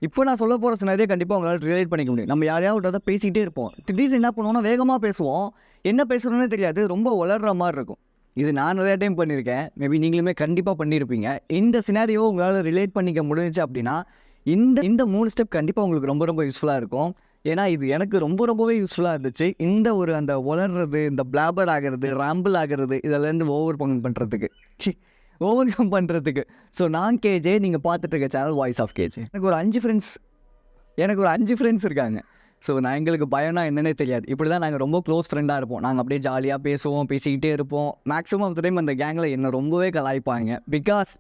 இப்போ நான் சொல்ல போகிற சினாரியோ கண்டிப்பாக உங்களால் ரிலேட் பண்ணிக்க முடியும். நம்ம யாரையாவது பேசிக்கிட்டே இருப்போம். திடீர்னு என்ன பண்ணுவோம்னா வேகமாக பேசுவோம். என்ன பேசுகிறோன்னே தெரியாது. ரொம்ப உளர்ற மாதிரி இருக்கும். இது நான் நிறைய டைம் பண்ணியிருக்கேன். மேபி நீங்களுமே கண்டிப்பாக பண்ணியிருப்பீங்க. இந்த சினாரியோ உங்களால் ரிலேட் பண்ணிக்க முடிஞ்சிச்சு அப்படின்னா இந்த 3 ஸ்டெப் கண்டிப்பாக உங்களுக்கு ரொம்ப ரொம்ப யூஸ்ஃபுல்லாக இருக்கும். ஏன்னா இது எனக்கு ரொம்பவே யூஸ்ஃபுல்லாக இருந்துச்சு. இந்த ஒரு அந்த உளர்றது, இந்த பிளாபர் ஆகிறது, ராம்பிள் ஆகிறது, இதெல்லாம் ஓவர் கம் பண்ணுறதுக்கு. ஸோ நான் கேஜே, நீங்கள் பார்த்துட்டு இருக்க சேனல் வாய்ஸ் ஆஃப் கேஜே. எனக்கு ஒரு 5 ஃப்ரெண்ட்ஸ் இருக்காங்க. ஸோ எங்களுக்கு பயம்னா என்னன்னே தெரியாது. இப்படி தான் நாங்கள் ரொம்ப க்ளோஸ் ஃப்ரெண்டாக இருப்போம். நாங்கள் அப்படியே ஜாலியாக பேசுவோம், பேசிக்கிட்டே இருப்போம். மேக்ஸிமம் ஆஃப் த டைம் அந்த கேங்கில் என்னை ரொம்பவே கலாய்ப்பாங்க. பிகாஸ்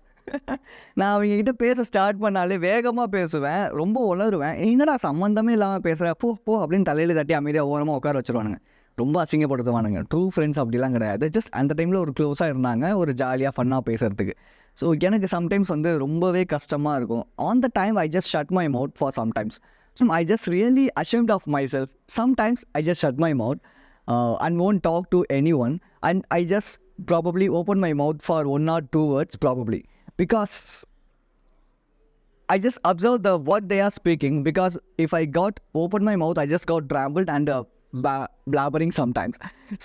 நான் அவங்ககிட்ட பேச ஸ்டார்ட் பண்ணாலே வேகமாக பேசுவேன், ரொம்ப உளருவேன். என்னடா சம்மந்தமே இல்லாமல் பேசுகிறேன், போ அப்படின்னு தலையில் தட்டி அமைதியாக ஓரமாக உட்கார வச்சுருவானுங்க. ரொம்ப அசிங்கப்படுத்துவானுங்க. ட்ரூ ஃப்ரெண்ட்ஸ் அப்படிலாம் கிடையாது. ஜஸ்ட் அந்த டைமில் ஒரு க்ளோஸாக இருந்தாங்க, ஒரு ஜாலியாக ஃபன்னாக பேசுகிறதுக்கு. ஸோ எனக்கு சம்டைம்ஸ் ரொம்பவே கஷ்டமாக இருக்கும். On the time I just shut my mouth for sometimes. I just really ashamed of myself. Sometimes I just shut my mouth and won't talk to anyone, and I just probably open my mouth for 1 or 2 words probably, because I just observe what they are speaking, because if I got open my mouth I just got rambled and blabbering sometimes.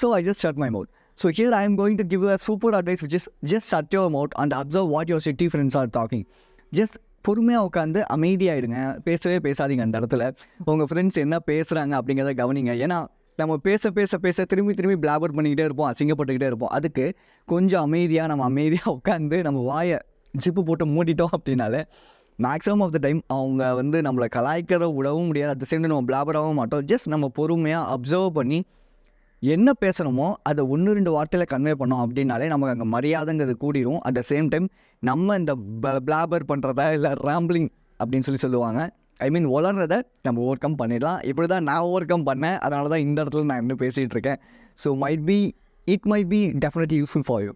So I just shut my mouth. So here I am going to give you a super advice, which is just shut your mouth and observe what your city friends are talking. Just பொறுமையாக உட்காந்து அமைதியாகிடுங்க. பேசவே பேசாதீங்க. அந்த இடத்துல உங்கள் friends என்ன பேசுகிறாங்க அப்படிங்கிறத கவனிங்க. ஏன்னா நம்ம பேச திரும்பி பிளாபர் பண்ணிக்கிட்டே இருப்போம், அசிங்கப்பட்டுக்கிட்டே இருப்போம். அதுக்கு கொஞ்சம் அமைதியாக உட்காந்து நம்ம வாயை ஜிப்பு போட்டு மூடிட்டோம் அப்படின்னாலே மேக்ஸிமம் ஆஃப் த டைம் அவங்க நம்மளை கலாய்க்கிறத விடவும் முடியாது. அட் த சேம் டைம் நம்ம பிளாபராகவும் மாட்டோம். ஜஸ்ட் நம்ம பொறுமையாக அப்சர்வ் பண்ணி என்ன பேசுகிறோமோ அதை 1-2 வார்த்தையில் கன்வே பண்ணோம் அப்படின்னாலே நமக்கு அங்கே மரியாதைங்கிறது கூடிரும். அட் த சேம் டைம் நம்ம இந்த பிளாபர் பண்ணுறதா இல்லை ராம்பிளிங் அப்படின்னு சொல்லுவாங்க, ஐ மீன் வளர்றதை நம்ம ஓவர் கம் பண்ணிடலாம். இப்படி தான் நான் ஓவர் கம் பண்ணேன். அதனால தான் இந்த இடத்துல நான் இன்னும் பேசிகிட்டு இருக்கேன். So it might be definitely useful for you.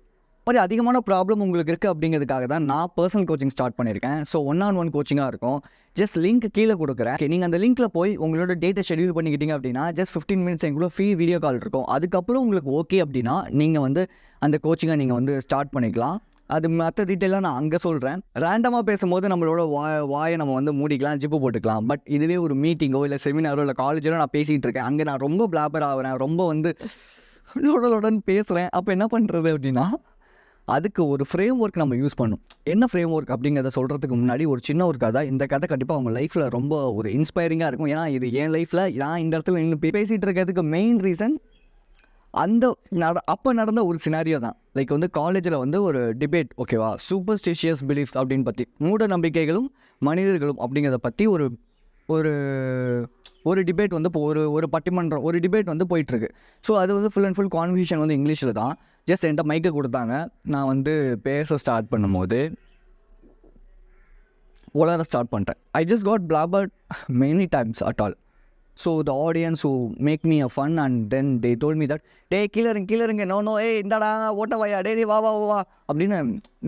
மாதிரி அதிகமான ப்ராப்ளம் உங்களுக்கு இருக்குது அப்படிங்கிறதுக்காக தான் நான் பர்சனல் கோச்சிங் ஸ்டார்ட் பண்ணியிருக்கேன். ஸோ 1-on-1 கோச்சிங்காக இருக்கும். ஜஸ்ட் லிங்க் கீழே கொடுக்குறேன். நீங்கள் அந்த லிங்க்கில் போய் உங்களோட டேட்டை ஷெடியூல் பண்ணிக்கிட்டீங்க அப்படின்னா ஜஸ்ட் 15 மினிட்ஸ் எங்களுக்குள்ள ஃப்ரீ வீடியோ கால் இருக்கும். அதுக்கப்புறம் உங்களுக்கு ஓகே அப்படின்னா நீங்கள் அந்த கோச்சிங்கை நீங்கள் ஸ்டார்ட் பண்ணிக்கலாம். அது மற்ற டீட்டெயிலாக நான் அங்கே சொல்கிறேன். ரேண்டமாக பேசும்போது நம்மளோட வாயை நம்ம மூடிக்கலாம், ஜிப்பு போட்டுக்கலாம். பட் இதுவே ஒரு மீட்டிங்கோ இல்லை செமினாரோ இல்லை காலேஜோ நான் பேசிகிட்டு இருக்கேன், அங்கே நான் ரொம்ப பிளாபர் ஆகிறேன், ரொம்ப லோடன்னு பேசுகிறேன். அப்போ என்ன பண்ணுறது அப்படின்னா அதுக்கு ஒரு ஃப்ரேம் ஒர்க் நம்ம யூஸ் பண்ணணும். என்ன ஃப்ரேம் ஒர்க் அப்படிங்கிறத சொல்கிறதுக்கு முன்னாடி ஒரு சின்ன ஒரு கதை. இந்த கதை கண்டிப்பாக அவங்க லைஃப்பில் ரொம்ப ஒரு இன்ஸ்பைரிங்காக இருக்கும். ஏன்னா இது என் லைஃப்பில் நான் இந்த இடத்துல இன்னும் பேசிகிட்டு இருக்கிறதுக்கு மெயின் ரீசன் அப்போ நடந்த ஒரு சினாரியோ தான். லைக் காலேஜில் ஒரு டிபேட், ஓகேவா, சூப்பர்ஸ்டிஷியஸ் பிலீஃப்ஸ் அப்படின்னு பற்றி, மூட நம்பிக்கைகளும் மனிதர்களும் அப்படிங்கிறத பற்றி ஒரு டிபேட் இப்போ ஒரு பட்டிமன்றம் ஒரு டிபேட் போயிட்டுருக்கு. ஸோ அது ஃபுல் அண்ட் ஃபுல் கான்வர்சேஷன் இங்கிலீஷில் தான். ஜஸ்ட் என்கிட்ட மைக்கை கொடுத்தாங்க. நான் பேச ஸ்டார்ட் பண்ணும்போது உளர ஸ்டார்ட் பண்ணிட்டேன். I just got blabbered many times at all. So the audience who make me a fun and then they told me that கீழே இருங்க நோ இந்தாடா ஓட்ட வாயா வா வா வா அப்படின்னு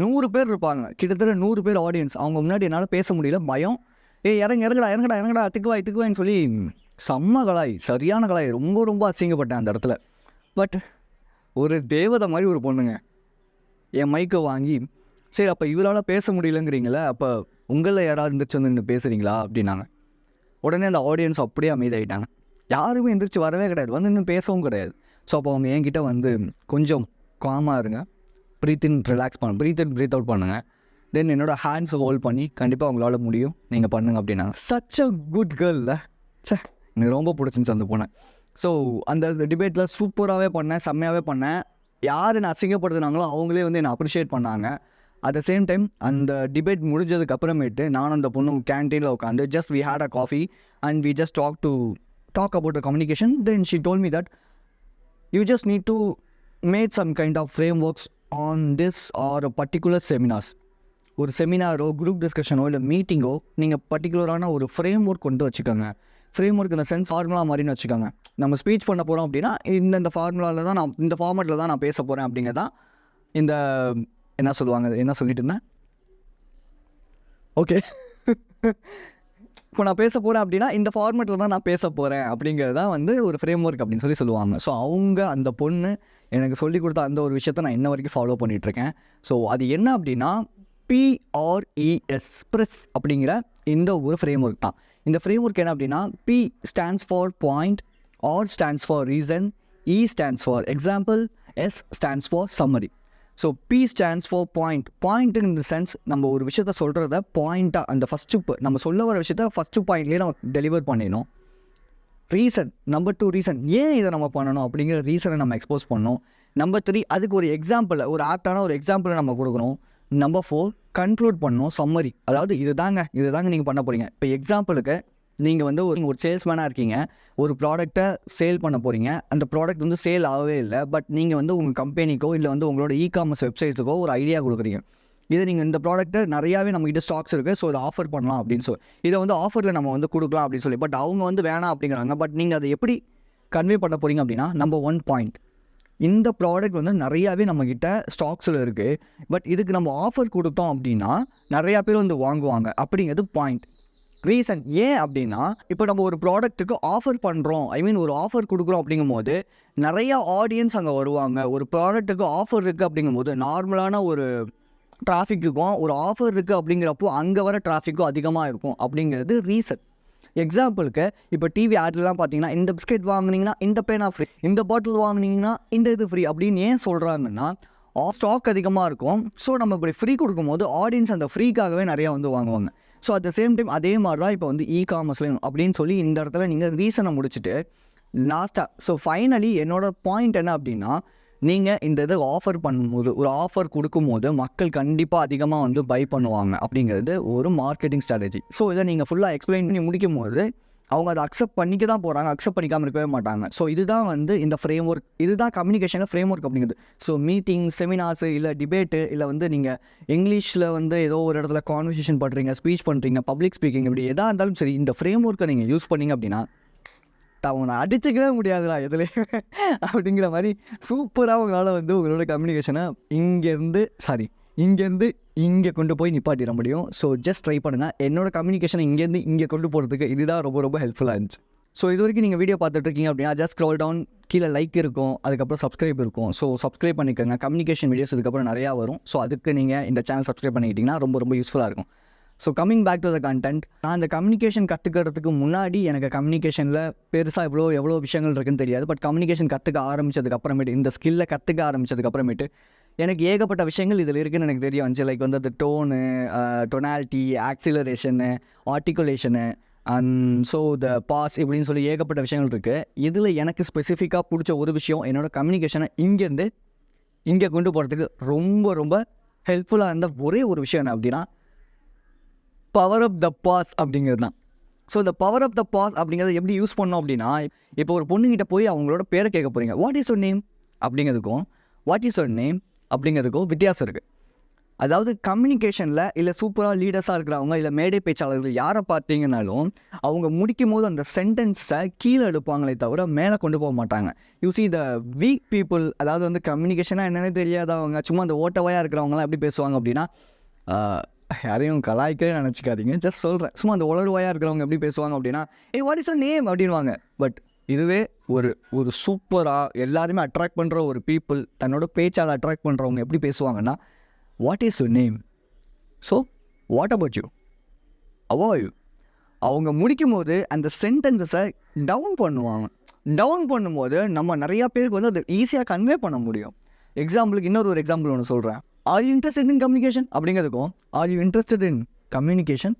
100 பேர் இருப்பாங்க. கிட்டத்தட்ட 100 பேர் ஆடியன்ஸ். அவங்க முன்னாடி என்னால் பேச முடியல, பயம். இறங்கடா திக்குவாயின்னு சொல்லி செம்ம கலாய், சரியான கலாய். ரொம்ப அசிங்கப்பட்டேன் அந்த இடத்துல. பட் ஒரு தேவதை மாதிரி ஒரு பொண்ணுங்க என் மைக்கை வாங்கி, சரி அப்போ இவரால் பேச முடியலங்கிறீங்களே, அப்போ உங்களில் யாராவது எந்திரிச்சு நின்று பேசுகிறீங்களா அப்படின்னாங்க. உடனே அந்த ஆடியன்ஸ் அப்படியே அமைதியாகிட்டாங்க. யாருமே எந்திரிச்சு வரவே கிடையாது, இன்னும் பேசவும் கிடையாது. ஸோ அப்போ அவங்க என்கிட்ட கொஞ்சம் காமாக இருங்க, breath in relax breath in breathe out பண்ணுங்கள், தென் என்னோடய ஹேண்ட்ஸை ஹோல்ட் பண்ணி கண்டிப்பாக உங்களால் முடியும், நீங்கள் பண்ணுங்க அப்படின்னாங்க. Such a good girl. எனக்கு ரொம்ப பிடிச்சிருந்துச்சு அந்த பொண்ணை. ஸோ அந்த டிபேட்டில் சூப்பராகவே பண்ணேன், செம்மையாகவே பண்ணேன். யார் என்னை அசிங்கப்படுத்துனாங்களோ அவங்களே என்னை அப்ரிஷியேட் பண்ணாங்க. அட் த சேம் டைம் அந்த டிபேட் முடிஞ்சதுக்கு அப்புறமேட்டு நானும் அந்த பொண்ணு கேன்டீனில் உட்காந்து just we had a coffee and we just talk about the communication. Then she told me that you just need to make some kind of frameworks on this or particular seminars. ஒரு செமினாரோ group டிஸ்கஷனோ இல்லை மீட்டிங்கோ நீங்கள் பர்டிகுலரான ஒரு frame work கொண்டு வச்சுக்கோங்க. Frame work இந்த sense formula மாதிரின்னு வச்சுக்கோங்க. நம்ம ஸ்பீச் பண்ண போகிறோம் அப்படின்னா இந்த ஃபார்முலாவில் தான் இந்த ஃபார்மேட்டில் தான் நான் பேச போகிறேன் அப்படிங்கிறதான் இந்த என்ன சொல்லிட்டு இருந்தேன், ஓகே. இப்போ நான் பேச போகிறேன் அப்படின்னா இந்த ஃபார்மேட்டில் தான் நான் பேச போகிறேன் அப்படிங்கிறது தான் ஒரு ஃப்ரேம் ஒர்க் அப்படின்னு சொல்லுவாங்க. ஸோ அந்த பொண்ணு எனக்கு சொல்லிக் கொடுத்த அந்த ஒரு விஷயத்தை நான் இன்ன வரைக்கும் ஃபாலோ பண்ணிகிட்ருக்கேன். ஸோ அது என்ன அப்படின்னா, PRES PRES அப்படிங்கிற இந்த ஒரு ஃப்ரேம் ஒர்க் தான். இந்த ஃப்ரேம் ஒர்க் என்ன அப்படின்னா, P stands for point, R stands for reason, E stands for example, S stands for summary. So P stands for point. Point in the sense நம்ம ஒரு விஷயத்த சொல்கிறத பாயிண்ட்டாக அந்த ஃபஸ்ட்டு நம்ம சொல்ல வர விஷயத்த ஃபஸ்ட்டு பாயிண்ட்லேயே நம்ம டெலிவர் பண்ணிடணும். ரீசன், நம்பர் 2 ரீசன், ஏன் இதை நம்ம பண்ணணும் அப்படிங்கிற ரீசனை நம்ம எக்ஸ்போஸ் பண்ணணும். நம்பர் 3 அதுக்கு ஒரு எக்ஸாம்பிள், ஒரு ஆப்டான ஒரு எக்ஸாம்பிளை நம்ம கொடுக்கணும். நம்பர் 4 கன்க்ளூட் பண்ணணும், சம்மரி. அதாவது இதுதாங்க நீங்கள் பண்ண போகிறீங்க. இப்போ எக்ஸாம்பிளுக்கு நீங்கள் வந்து ஒரு சேல்ஸ்மேனாக இருக்கீங்க, ஒரு ப்ராடக்ட்டை சேல் பண்ண போகிறீங்க. அந்த ப்ராடக்ட் வந்து சேல் ஆகவே இல்லை, பட் நீங்கள் வந்து உங்கள் கம்பெனிக்கோ இல்லை வந்து உங்களோட இ-காமர்ஸ் வெப்சைட்ஸுக்கோ ஒரு ஐடியா கொடுக்குறீங்க. இதை நீங்கள் இந்த ப்ராடக்ட்டை நிறையாவே நம்மகிட்ட ஸ்டாக்ஸ் இருக்குது, ஸோ இதை ஆஃபர் பண்ணலாம் அப்படின்னு சொல்லி, இதை வந்து ஆஃபரில் நம்ம வந்து கொடுக்கலாம் அப்படின்னு சொல்லி, பட் அவங்க வந்து வேணாம் அப்படிங்கிறாங்க. பட் நீங்கள் அதை எப்படி கன்வே பண்ண போகிறீங்க அப்படின்னா, நம்பர் 1 பாயிண்ட், இந்த ப்ராடக்ட் வந்து நிறையாவே நம்மக்கிட்ட ஸ்டாக்ஸில் இருக்குது, பட் இதுக்கு நம்ம ஆஃபர் கொடுத்தோம் அப்படின்னா நிறையா பேர் வந்து வாங்குவாங்க அப்படிங்கிறது பாயிண்ட். ரீசன் ஏன் அப்படின்னா, இப்போ நம்ம ஒரு ப்ராடக்ட்டுக்கு ஆஃபர் பண்ணுறோம், ஒரு ஆஃபர் கொடுக்குறோம் அப்படிங்கும்போது நிறையா ஆடியன்ஸ் அங்கே வருவாங்க. ஒரு ப்ராடக்ட்டுக்கு ஆஃபர் இருக்குது அப்படிங்கும்போது நார்மலான ஒரு டிராஃபிக்குக்கும் ஒரு ஆஃபர் இருக்குது அப்படிங்கிறப்போ அங்கே வர டிராஃபிக்கும் அதிகமாக இருக்கும் அப்படிங்கிறது ரீசன். எக்ஸாம்பிளுக்கு இப்போ டிவி ஆட்லாம் பார்த்தீங்கன்னா, இந்த பிஸ்கெட் வாங்கினீங்கன்னா இந்த பேனா ஃப்ரீ, இந்த பாட்டில் வாங்கினீங்கன்னா இந்த இது ஃப்ரீ அப்படின்னு ஏன் சொல்கிறாங்கன்னா, ஸ்டாக் அதிகமாக இருக்கும். ஸோ நம்ம இப்படி ஃப்ரீ கொடுக்கும்போது ஆடியன்ஸ் அந்த ஃப்ரீக்காகவே நிறையா வந்து வாங்குவாங்க. So at the same time அதே மாதிரி தான் இப்போ வந்து இ-காமர்ஸ்லையும் அப்படின்னு சொல்லி இந்த இடத்துல நீங்கள் ரீசனை முடிச்சுட்டு லாஸ்ட்டாக, ஸோ ஃபைனலி என்னோடய பாயிண்ட் என்ன அப்படின்னா, நீங்கள் இந்த இதை ஆஃபர் பண்ணும்போது, ஒரு ஆஃபர் கொடுக்கும்போது மக்கள் கண்டிப்பாக அதிகமாக வந்து பை பண்ணுவாங்க அப்படிங்கிறது ஒரு மார்க்கெட்டிங் ஸ்ட்ராட்டஜி. ஸோ இதை நீங்கள் ஃபுல்லாக எக்ஸ்பிளைன் பண்ணி முடிக்கும் போது அவங்க அதை அக்செப்ட் பண்ணிக்க தான் போகிறாங்க, அக்செப்ட் பண்ணிக்காமல் இருக்கவே மாட்டாங்க. ஸோ இதுதான் வந்து இந்த ஃப்ரேம் ஒர்க், இதுதான் கம்யூனிகேஷனில் ஃப்ரேம் ஒர்க் அப்படிங்கிறது. ஸோ மீட்டிங், செமினார்ஸு, இல்லை டிபேட்டு, இல்லை வந்து நீங்கள் இங்கிலீஷில் வந்து ஏதோ ஒரு இடத்துல கான்வர்சேஷன் பண்ணுறீங்க, ஸ்பீச் பண்ணுறீங்க, பப்ளிக் ஸ்பீக்கிங், இப்படி எதாக இருந்தாலும் சரி, இந்த ஃப்ரேம் ஒர்க்கை நீங்கள் யூஸ் பண்ணிங்க அப்படின்னா அவனை அடிச்சிக்கவே முடியாதுடா எதுலேயே அப்படிங்கிற மாதிரி சூப்பராக உங்களால் வந்து உங்களோட கம்யூனிகேஷனை இங்கேருந்து இங்கே கொண்டு போய் நிப்பாட்டிட முடியும். ஸோ ஜஸ்ட் ட்ரை பண்ணுங்கள். என்னோடய கம்யூனிகேஷனை இங்கேருந்து இங்கே கொண்டு போகிறதுக்கு இதுதான் ரொம்ப ரொம்ப ஹெல்ப்ஃபுல்லாக இருந்துச்சு. ஸோ இது வரைக்கும் நீங்கள் வீடியோ பார்த்துட்ருக்கீங்க அப்படின்னா ஜஸ்ட் ஸ்க்ரோல் டவுன், கீழே லைக் இருக்கும், அதுக்கப்புறம் சப்ஸ்கிரைப் இருக்கும். ஸோ சப்ஸ்கிரைப் பண்ணிக்கோங்க. கம்யூனிகேஷன் வீடியோஸ் இதுக்கப்புறம் நிறையா வரும். ஸோ அதுக்கு நீங்கள் இந்த சேனல் சப்ஸ்கிரைப் பண்ணிக்கிட்டிங்கன்னா ரொம்ப ரொம்ப யூஸ்ஃபுல்லாக இருக்கும். So coming back to the content, நான் இந்த கம்யூனிகேஷன் கற்றுக்கிறதுக்கு முன்னாடி எனக்கு கம்யூனிகேஷனில் பெருசாக எவ்வளோ விஷயங்கள் இருக்குன்னு தெரியாது. பட் கம்யூனிகேஷன் கற்றுக்க ஆரம்பித்ததுக்கப்புறமேட்டு, இந்த ஸ்கில்லை கற்றுக்க ஆரம்பித்ததுக்கப்புறமேட்டு எனக்கு ஏகப்பட்ட விஷயங்கள் இதில் இருக்குதுன்னு எனக்கு தெரிய வந்துச்சு. லைக் வந்து அந்த tone, tonality, acceleration, articulation, so the pause இப்படின்னு சொல்லி ஏகப்பட்ட விஷயங்கள் இருக்குது. இதில் எனக்கு ஸ்பெசிஃபிக்காக பிடிச்ச ஒரு விஷயம், என்னோடய கம்யூனிகேஷனை இங்கேருந்து இங்கே கொண்டு போகிறதுக்கு ரொம்ப ரொம்ப ஹெல்ப்ஃபுல்லாக இருந்த ஒரே ஒரு விஷயம் என்ன அப்படின்னா, பவர் ஆஃப் த பாஸ் அப்படிங்கிறது தான். ஸோ இந்த பவர் ஆஃப் த பாஸ் அப்படிங்கிறத எப்படி யூஸ் பண்ணோம் அப்படின்னா, இப்போ ஒரு பொண்ணுங்கிட்ட போய் அவங்களோட பேரை கேட்க போகிறீங்க. வாட் இஸ் யுவர் நேம் அப்படிங்கிறதுக்கும் வாட் இஸ் யுவர் நேம் அப்படிங்கிறதுக்கும் வித்தியாசம் இருக்குது. அதாவது கம்யூனிகேஷனில் இல்லை சூப்பராக லீடர்ஸாக இருக்கிறவங்க, இல்லை மேடை பேச்சாளர்கள் யாரை பார்த்தீங்கன்னாலும் அவங்க முடிக்கும் போது அந்த சென்டென்ஸை கீழே எடுப்பாங்களே தவிர மேலே கொண்டு போக மாட்டாங்க. You see the week people, அதாவது வந்து கம்யூனிகேஷனாக என்னென்னு தெரியாதவங்க, சும்மா அந்த ஓட்டவாயாக இருக்கிறவங்களாம் எப்படி பேசுவாங்க அப்படின்னா, யாரையும் கலாய்க்கவே நினச்சிக்காதீங்க, ஜஸ்ட் சொல்கிறேன். சும்மா அந்த உளறுவாயாக இருக்கிறவங்க எப்படி பேசுவாங்க அப்படின்னா, வாட் இஸ் யுவர் நேம் அப்படின்வாங்க. பட் இதுவே ஒரு சூப்பராக எல்லாருமே அட்ராக்ட் பண்ணுற ஒரு பீப்புள், தன்னோட பேச்சால் அட்ராக்ட் பண்ணுறவங்க எப்படி பேசுவாங்கன்னா, what is your name, so what about you, how are you. அவங்க முடிக்கும் போது அந்த சென்டென்சஸை டவுன் பண்ணுவாங்க. டவுன் பண்ணும்போது நம்ம நிறையா பேருக்கு வந்து அதை ஈஸியாக கன்வே பண்ண முடியும். எக்ஸாம்பிளுக்கு இன்னொரு எக்ஸாம்பிள் ஒன்று சொல்கிறேன். Are you interested in communication அப்படிங்கிறதுக்கும் are you interested in communication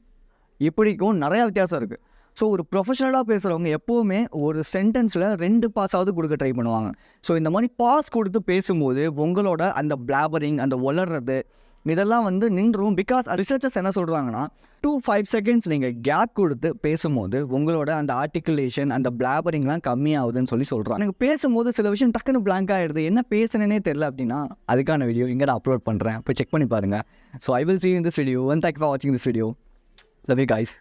இப்படிக்கும் நிறையா வித்தியாசம் இருக்குது. ஸோ ஒரு ப்ரொஃபஷனலாக பேசுகிறவங்க எப்போவுமே ஒரு சென்டென்ஸில் 2 பாஸாவது கொடுக்க ட்ரை பண்ணுவாங்க. ஸோ இந்த மாதிரி பாஸ் கொடுத்து பேசும்போது உங்களோட அந்த பிளாபரிங், அந்த வளர்றது இதெல்லாம் வந்து நின்றும். பிகாஸ் ரிசர்ச்சர்ஸ் என்ன சொல்கிறாங்கன்னா, 2-5 செகண்ட்ஸ் நீங்கள் கேப் கொடுத்து பேசும்போது உங்களோட அந்த ஆர்டிகுலேஷன், அந்த பிளாபரிங்லாம் கம்மியாகுதுன்னு சொல்கிறாங்க. எனக்கு பேசும்போது சில விஷயம் டக்குன்னு பிளாங்க் ஆகிடுது, என்ன பேசுனேனே தெரில அப்படின்னா அதுக்கான வீடியோ இங்கே நான் அப்லோட் பண்ணுறேன், போய் செக் பண்ணி பாருங்கள். So I will see you in this video and thank you for watching this video. Love you guys.